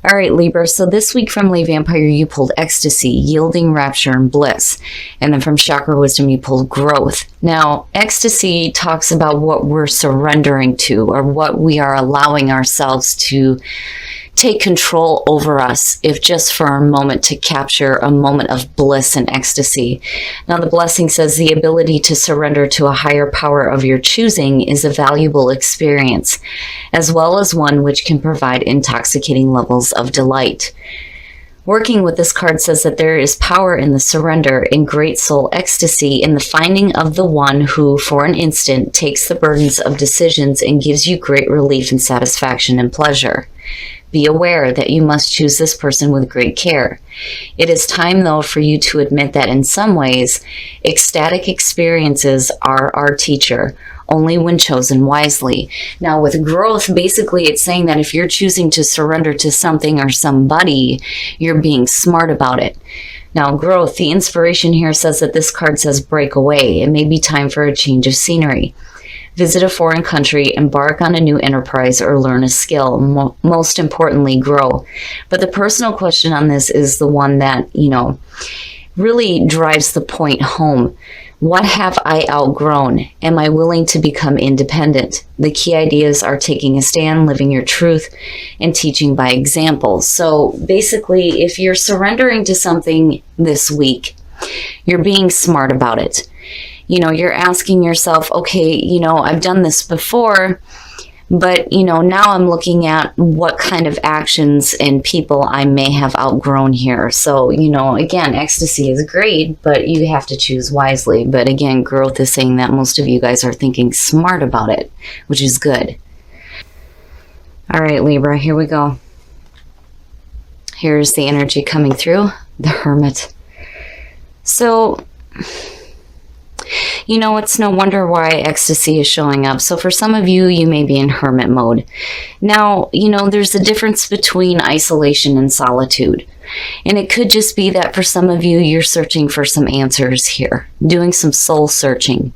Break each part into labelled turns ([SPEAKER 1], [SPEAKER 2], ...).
[SPEAKER 1] All right, Libra. So this week from Lay Vampire, you pulled ecstasy, yielding, rapture, and bliss. And then from Chakra Wisdom, you pulled growth. Now, ecstasy talks about what we're surrendering to, or what we are allowing ourselves to take control over us, if just for a moment, to capture a moment of bliss and ecstasy. Now, the blessing says the ability to surrender to a higher power of your choosing is a valuable experience, as well as one which can provide intoxicating levels of delight. Working with this card says that there is power in the surrender, in great soul ecstasy, in the finding of the one who, for an instant, takes the burdens of decisions and gives you great relief and satisfaction and pleasure. Be aware that you must choose this person with great care. It is time, though, for you to admit that in some ways, ecstatic experiences are our teacher, only when chosen wisely. Now, with growth, basically it's saying that if you're choosing to surrender to something or somebody, you're being smart about it. Now, growth, the inspiration here says that this card says break away. It may be time for a change of scenery. Visit a foreign country, embark on a new enterprise, or learn a skill. Most importantly, grow. But the personal question on this is the one that, really drives the point home. What have I outgrown? Am I willing to become independent? The key ideas are taking a stand, living your truth, and teaching by example. So basically, if you're surrendering to something this week, you're being smart about it. You're asking yourself, okay, I've done this before, but, now I'm looking at what kind of actions and people I may have outgrown here. So, again, ecstasy is great, but you have to choose wisely. But again, growth is saying that most of you guys are thinking smart about it, which is good. All right, Libra, here we go. Here's the energy coming through, the Hermit. So, it's no wonder why ecstasy is showing up. So for some of you, you may be in hermit mode. Now, there's a difference between isolation and solitude. And it could just be that for some of you, you're searching for some answers here, doing some soul searching.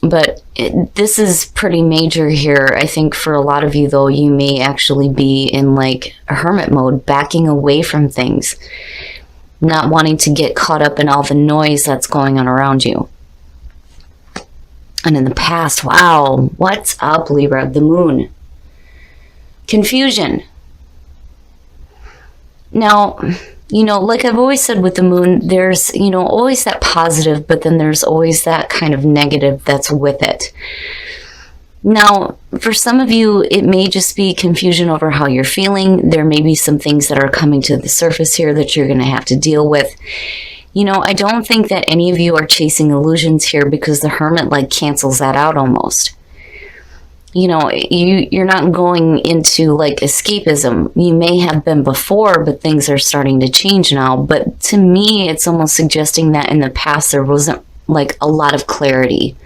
[SPEAKER 1] But this is pretty major here. I think for a lot of you, though, you may actually be in like a hermit mode, backing away from things, not wanting to get caught up in all the noise that's going on around you. And in the past, wow, what's up, Libra? The moon. Confusion. Now, like I've always said with the moon, there's, always that positive, but then there's always that kind of negative that's with it. Now, for some of you, it may just be confusion over how you're feeling. There may be some things that are coming to the surface here that you're going to have to deal with. I don't think that any of you are chasing illusions here, because the Hermit cancels that out almost. You're not going into escapism. You may have been before, but things are starting to change now. But to me, it's almost suggesting that in the past there wasn't a lot of clarity.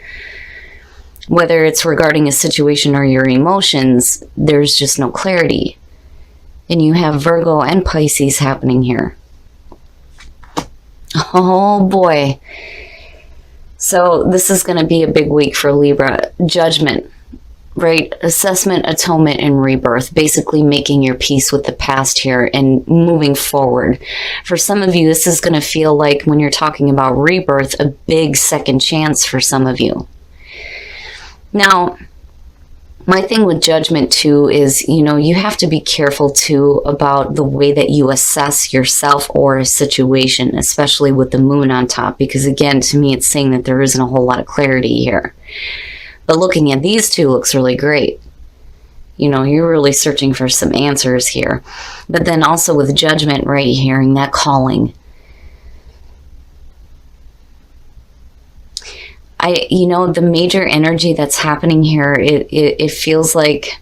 [SPEAKER 1] Whether it's regarding a situation or your emotions, there's just no clarity. And you have Virgo and Pisces happening here. Oh boy. So this is going to be a big week for Libra. Judgment, right? Assessment, atonement, and rebirth. Basically making your peace with the past here and moving forward. For some of you, this is going to feel like, when you're talking about rebirth, a big second chance for some of you. Now, my thing with judgment too is, you have to be careful too about the way that you assess yourself or a situation, especially with the moon on top, because again, to me, it's saying that there isn't a whole lot of clarity here. But looking at these two looks really great. You're really searching for some answers here. But then also with judgment, right, hearing that calling. The major energy that's happening here, it feels like,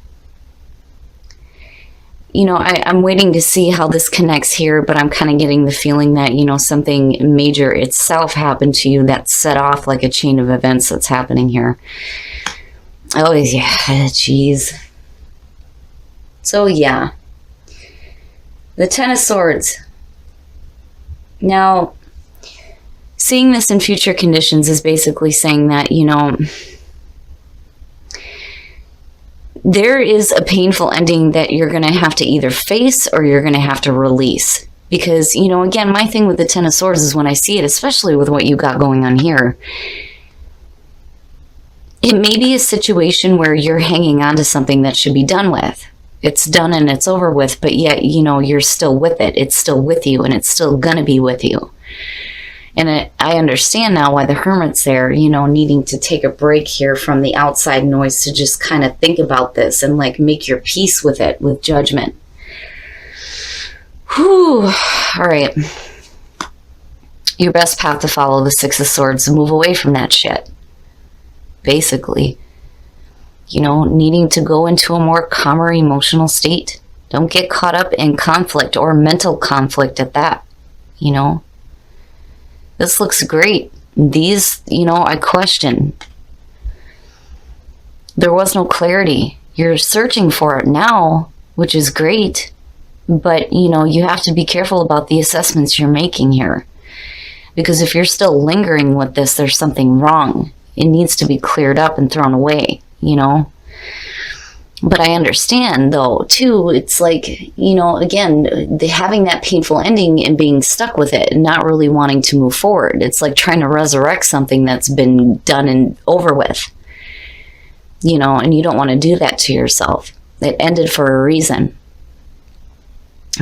[SPEAKER 1] I'm waiting to see how this connects here, but I'm kind of getting the feeling that, something major itself happened to you that set off a chain of events that's happening here. Oh, yeah, geez. So, yeah. The Ten of Swords. Now, seeing this in future conditions is basically saying that, there is a painful ending that you're going to have to either face or you're going to have to release. Because, you know, again, my thing with the Ten of Swords is when I see it, especially with what you got going on here, it may be a situation where you're hanging on to something that should be done with. It's done and it's over with, but yet, you know, you're still with it. It's still with you, and it's still going to be with you. And I understand now why the Hermit's there, you know, needing to take a break here from the outside noise to just kind of think about this and like make your peace with it, with judgment. Whew. All right. Your best path to follow, the Six of Swords, move away from that shit. Basically, you know, needing to go into a more calmer emotional state. Don't get caught up in conflict or mental conflict at that, you know. This looks great. These, you know, I question. There was no clarity. You're searching for it now, which is great. But, you know, you have to be careful about the assessments you're making here. Because if you're still lingering with this, there's something wrong. It needs to be cleared up and thrown away, you know. But I understand, though, too, it's like, you know, again, having that painful ending and being stuck with it and not really wanting to move forward. It's like trying to resurrect something that's been done and over with, you know, and you don't want to do that to yourself. It ended for a reason.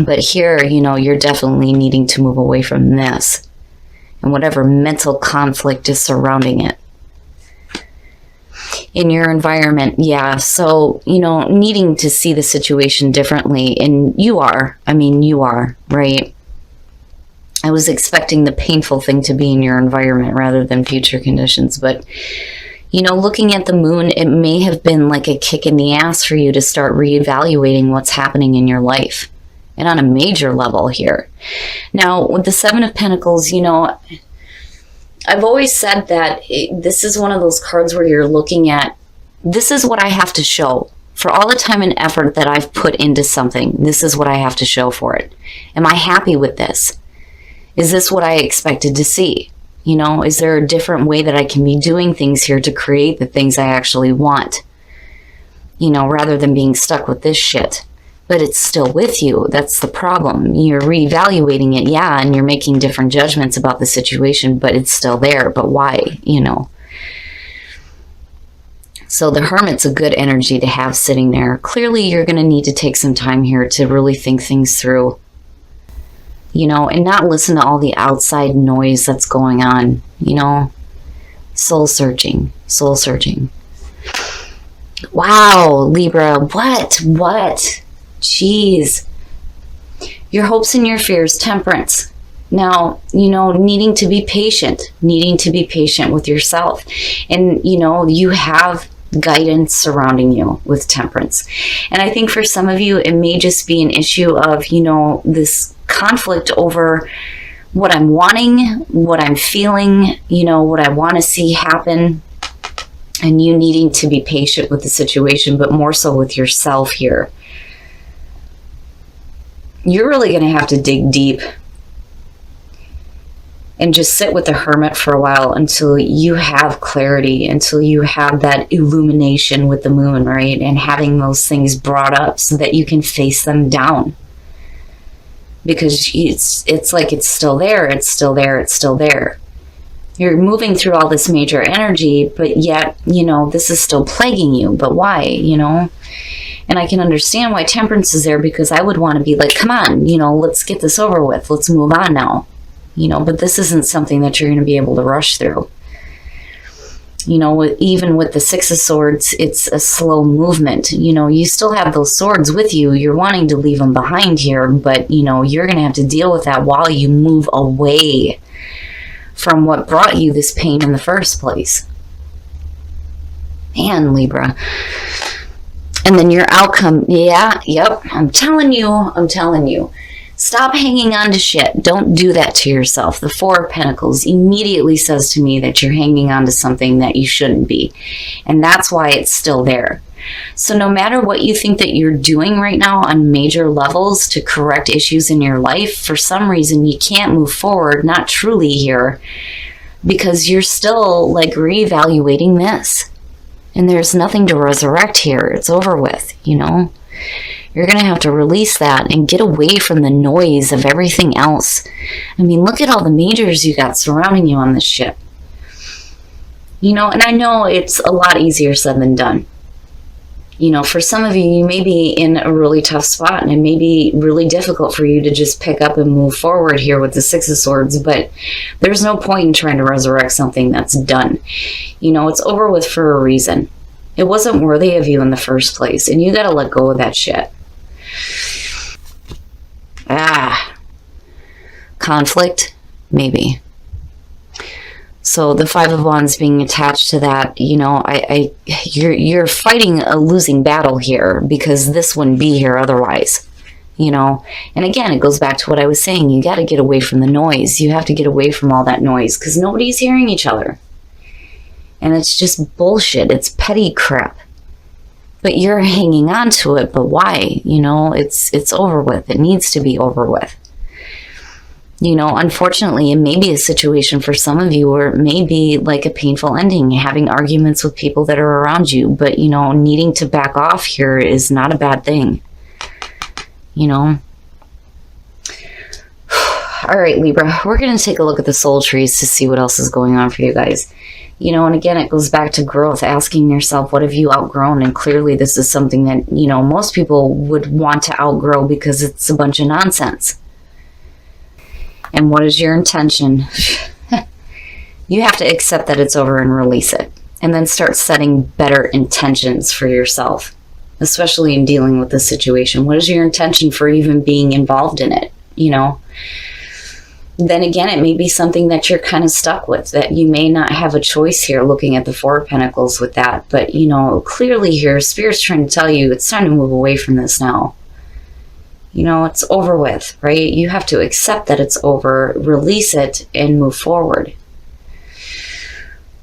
[SPEAKER 1] But here, you know, you're definitely needing to move away from this and whatever mental conflict is surrounding it. In your environment, yeah, so, you know, needing to see the situation differently, and you are, right? I was expecting the painful thing to be in your environment rather than future conditions, but, you know, looking at the moon, it may have been like a kick in the ass for you to start reevaluating what's happening in your life, and on a major level here. Now, with the Seven of Pentacles, you know, I've always said that this is one of those cards where you're looking at, this is what I have to show. For all the time and effort that I've put into something, this is what I have to show for it. Am I happy with this? Is this what I expected to see? You know, is there a different way that I can be doing things here to create the things I actually want? You know, rather than being stuck with this shit. But it's still with you. That's the problem. You're reevaluating it, yeah, and you're making different judgments about the situation, but it's still there. But why, you know? So the Hermit's a good energy to have sitting there. Clearly, you're going to need to take some time here to really think things through, you know, and not listen to all the outside noise that's going on, you know? Soul searching, soul searching. Wow, Libra, what? Jeez. Your hopes and your fears, Temperance. Now, you know, needing to be patient with yourself. And, you know, you have guidance surrounding you with Temperance. And I think for some of you, it may just be an issue of, you know, this conflict over what I'm wanting, what I'm feeling, you know, what I want to see happen. And you needing to be patient with the situation, but more so with yourself here. You're really going to have to dig deep and just sit with the Hermit for a while until you have clarity, until you have that illumination with the moon, right? And having those things brought up so that you can face them down. Because it's like it's still there, it's still there, it's still there. You're moving through all this major energy, but yet, you know, this is still plaguing you. But why, you know? And I can understand why Temperance is there, because I would want to be like, come on, you know, let's get this over with. Let's move on now. You know, but this isn't something that you're going to be able to rush through. You know, even with the Six of Swords, it's a slow movement. You know, you still have those swords with you. You're wanting to leave them behind here, but, you know, you're going to have to deal with that while you move away from what brought you this pain in the first place. Man, Libra. And then your outcome, I'm telling you. Stop hanging on to shit. Don't do that to yourself. The Four of Pentacles immediately says to me that you're hanging on to something that you shouldn't be. And that's why it's still there. So no matter what you think that you're doing right now on major levels to correct issues in your life, for some reason you can't move forward, not truly here, because you're still like reevaluating this. And there's nothing to resurrect here. It's over with, you know? You're going to have to release that and get away from the noise of everything else. I mean, look at all the majors you got surrounding you on this ship. You know, and I know it's a lot easier said than done. You know, for some of you, you may be in a really tough spot, and it may be really difficult for you to just pick up and move forward here with the Six of Swords, but there's no point in trying to resurrect something that's done. You know, it's over with for a reason. It wasn't worthy of you in the first place, and you got to let go of that shit. Conflict? Maybe. So the Five of Wands being attached to that, you know, you're fighting a losing battle here, because this wouldn't be here otherwise, you know. And again, it goes back to what I was saying. You got to get away from the noise. You have to get away from all that noise, because nobody's hearing each other. And it's just bullshit. It's petty crap. But you're hanging on to it. But why? You know, it's over with. It needs to be over with. You know, unfortunately, it may be a situation for some of you where it may be like a painful ending, having arguments with people that are around you. But, you know, needing to back off here is not a bad thing. You know. All right, Libra, we're going to take a look at the soul trees to see what else is going on for you guys. You know, and again, it goes back to growth, asking yourself, what have you outgrown? And clearly this is something that, you know, most people would want to outgrow because it's a bunch of nonsense. And what is your intention? You have to accept that it's over and release it. And then start setting better intentions for yourself, especially in dealing with the situation. What is your intention for even being involved in it? You know? Then again, it may be something that you're kind of stuck with, that you may not have a choice here, looking at the Four of Pentacles with that. But, you know, clearly here, Spirit's trying to tell you it's time to move away from this now. You know, it's over with, right? You have to accept that it's over, release it, and move forward.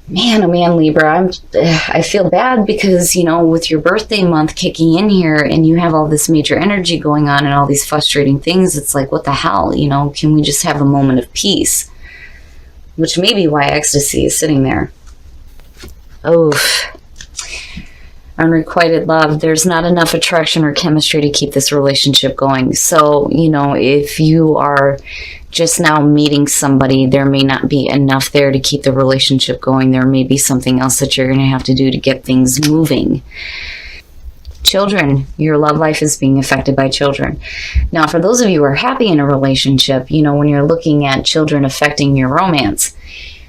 [SPEAKER 1] Man, oh man, Libra, I feel bad because, you know, with your birthday month kicking in here and you have all this major energy going on and all these frustrating things, it's like, what the hell? You know, can we just have a moment of peace? Which may be why ecstasy is sitting there. Oh, unrequited love. There's not enough attraction or chemistry to keep this relationship going. So, you know, if you are just now meeting somebody, there may not be enough there to keep the relationship going. There may be something else that you're going to have to do to get things moving. Children, your love life is being affected by children. Now, for those of you who are happy in a relationship, you know, when you're looking at children affecting your romance,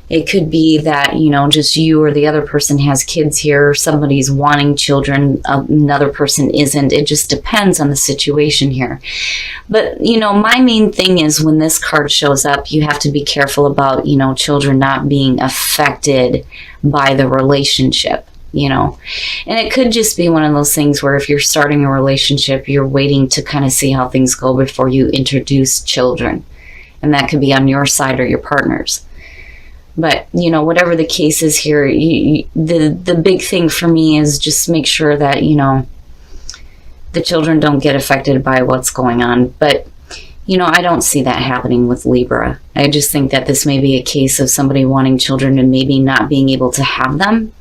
[SPEAKER 1] it could be that, you know, just you or the other person has kids here, somebody's wanting children, another person isn't. It just depends on the situation here. But, you know, my main thing is when this card shows up, you have to be careful about, you know, children not being affected by the relationship, you know. And it could just be one of those things where if you're starting a relationship, you're waiting to kind of see how things go before you introduce children. And that could be on your side or your partner's. But, you know, whatever the case is here, the big thing for me is just make sure that, you know, the children don't get affected by what's going on. But, you know, I don't see that happening with Libra. I just think that this may be a case of somebody wanting children and maybe not being able to have them,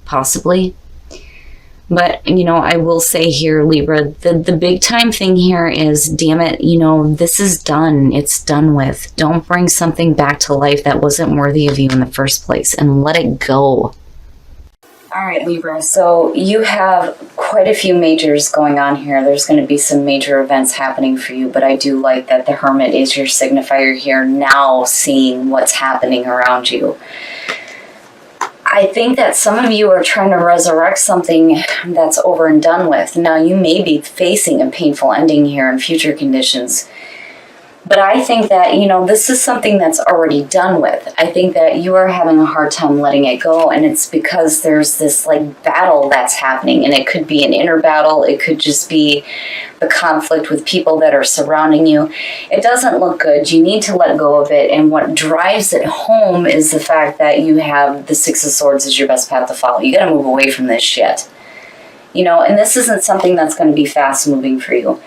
[SPEAKER 1] possibly. But, you know, I will say here, Libra, the big time thing here is, damn it, you know, this is done. It's done with. Don't bring something back to life that wasn't worthy of you in the first place, and let it go. All right, Libra, so you have quite a few majors going on here. There's going to be some major events happening for you, but I do like that the Hermit is your signifier here, now seeing what's happening around you. I think that some of you are trying to resurrect something that's over and done with. Now, you may be facing a painful ending here in future conditions, but I think that, you know, this is something that's already done with. I think that you are having a hard time letting it go, and it's because there's this, like, battle that's happening, and it could be an inner battle. It could just be the conflict with people that are surrounding you. It doesn't look good. You need to let go of it, and what drives it home is the fact that you have the Six of Swords as your best path to follow. You got to move away from this shit. You know, and this isn't something that's going to be fast moving for you.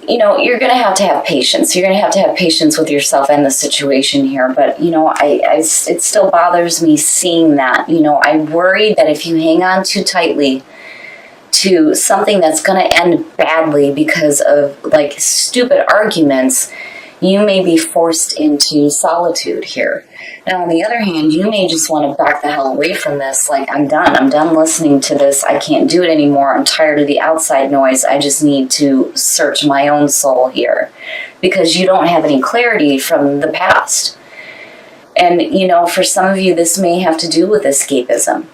[SPEAKER 1] you're going to have patience. You're going to have patience with yourself and the situation here. But, it still bothers me seeing that. I worry that if you hang on too tightly to something that's going to end badly because of, like, stupid arguments, you may be forced into solitude here. Now, on the other hand, you may just want to back the hell away from this. Like, I'm done listening to this. I can't do it anymore. I'm tired of the outside noise. I just need to search my own soul here, because you don't have any clarity from the past. And, for some of you, this may have to do with escapism,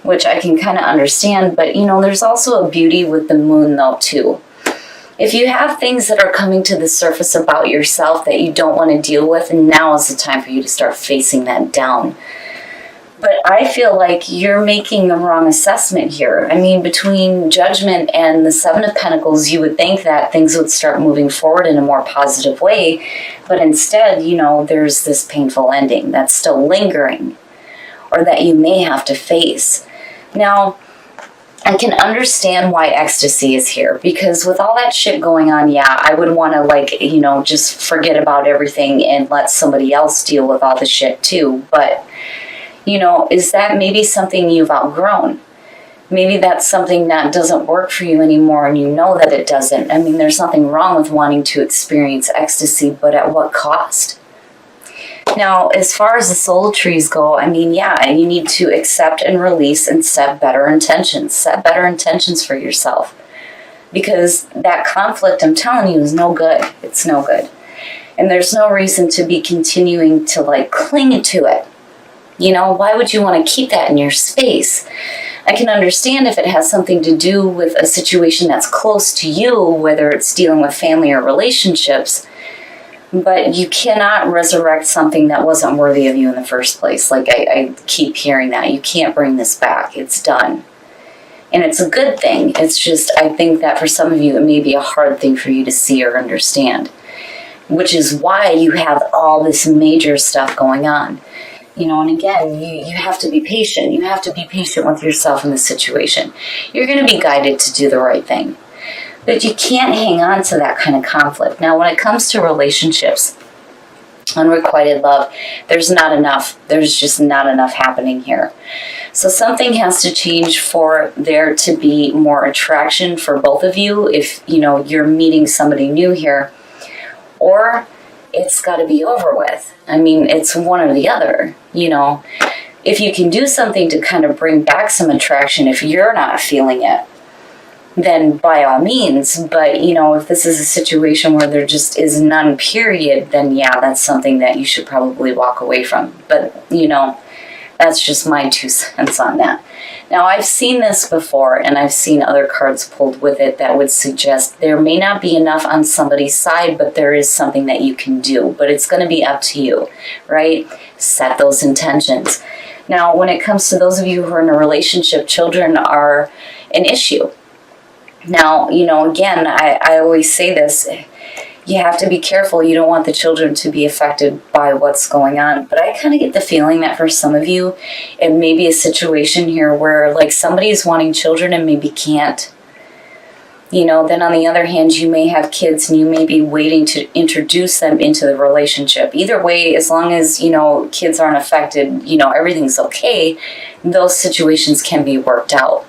[SPEAKER 1] which I can kind of understand. But, there's also a beauty with the moon, though, too. If you have things that are coming to the surface about yourself that you don't want to deal with, now is the time for you to start facing that down. But I feel like you're making the wrong assessment here. I mean, between Judgment and the Seven of Pentacles, you would think that things would start moving forward in a more positive way. But instead, there's this painful ending that's still lingering, or that you may have to face. Now, I can understand why ecstasy is here, because with all that shit going on, I would want to, just forget about everything and let somebody else deal with all the shit too. But, is that maybe something you've outgrown? Maybe that's something that doesn't work for you anymore, and you know that it doesn't. I mean, there's nothing wrong with wanting to experience ecstasy, but at what cost? Now, as far as the soul trees go, I mean, you need to accept and release and set better intentions. Set better intentions for yourself. Because that conflict, I'm telling you, is no good. It's no good. And there's no reason to be continuing to, cling to it. Why would you want to keep that in your space? I can understand if it has something to do with a situation that's close to you, whether it's dealing with family or relationships. But you cannot resurrect something that wasn't worthy of you in the first place. I keep hearing that. You can't bring this back. It's done. And it's a good thing. It's just, I think that for some of you, it may be a hard thing for you to see or understand. Which is why you have all this major stuff going on. And again, you have to be patient. You have to be patient with yourself in this situation. You're going to be guided to do the right thing. But you can't hang on to that kind of conflict. Now, when it comes to relationships, unrequited love, there's not enough. There's just not enough happening here. So something has to change for there to be more attraction for both of you if, you're meeting somebody new here. Or it's got to be over with. I mean, it's one or the other, If you can do something to kind of bring back some attraction if you're not feeling it, then by all means. But, if this is a situation where there just is none, period, then that's something that you should probably walk away from. But, that's just my 2 cents on that. Now, I've seen this before, and I've seen other cards pulled with it that would suggest there may not be enough on somebody's side, but there is something that you can do. But it's going to be up to you, right? Set those intentions. Now, when it comes to those of you who are in a relationship, children are an issue. Now, again, I always say this, you have to be careful. You don't want the children to be affected by what's going on. But I kind of get the feeling that for some of you, it may be a situation here where, somebody is wanting children and maybe can't. Then on the other hand, you may have kids and you may be waiting to introduce them into the relationship. Either way, as long as, kids aren't affected, everything's okay, those situations can be worked out.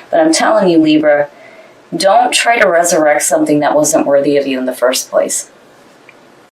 [SPEAKER 1] But I'm telling you, Libra, don't try to resurrect something that wasn't worthy of you in the first place.